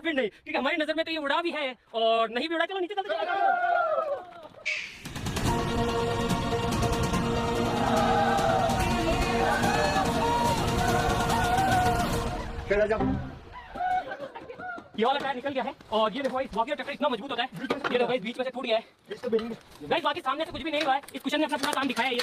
फिर नहीं, क्योंकि हमारी नजर में तो ये उड़ा भी है और नहीं भी उड़ा। चलो नीचे चलते चलो। ये वाला टायर निकल गया है और ये देखो इस बॉगी का चक्कर इतना मजबूत होता है। ये देखो इस बीच में से टूट गया है। गाइस बाकी सामने से कुछ भी नहीं हुआ है, इस कुशन ने अपना पूरा काम दिखाया है। ये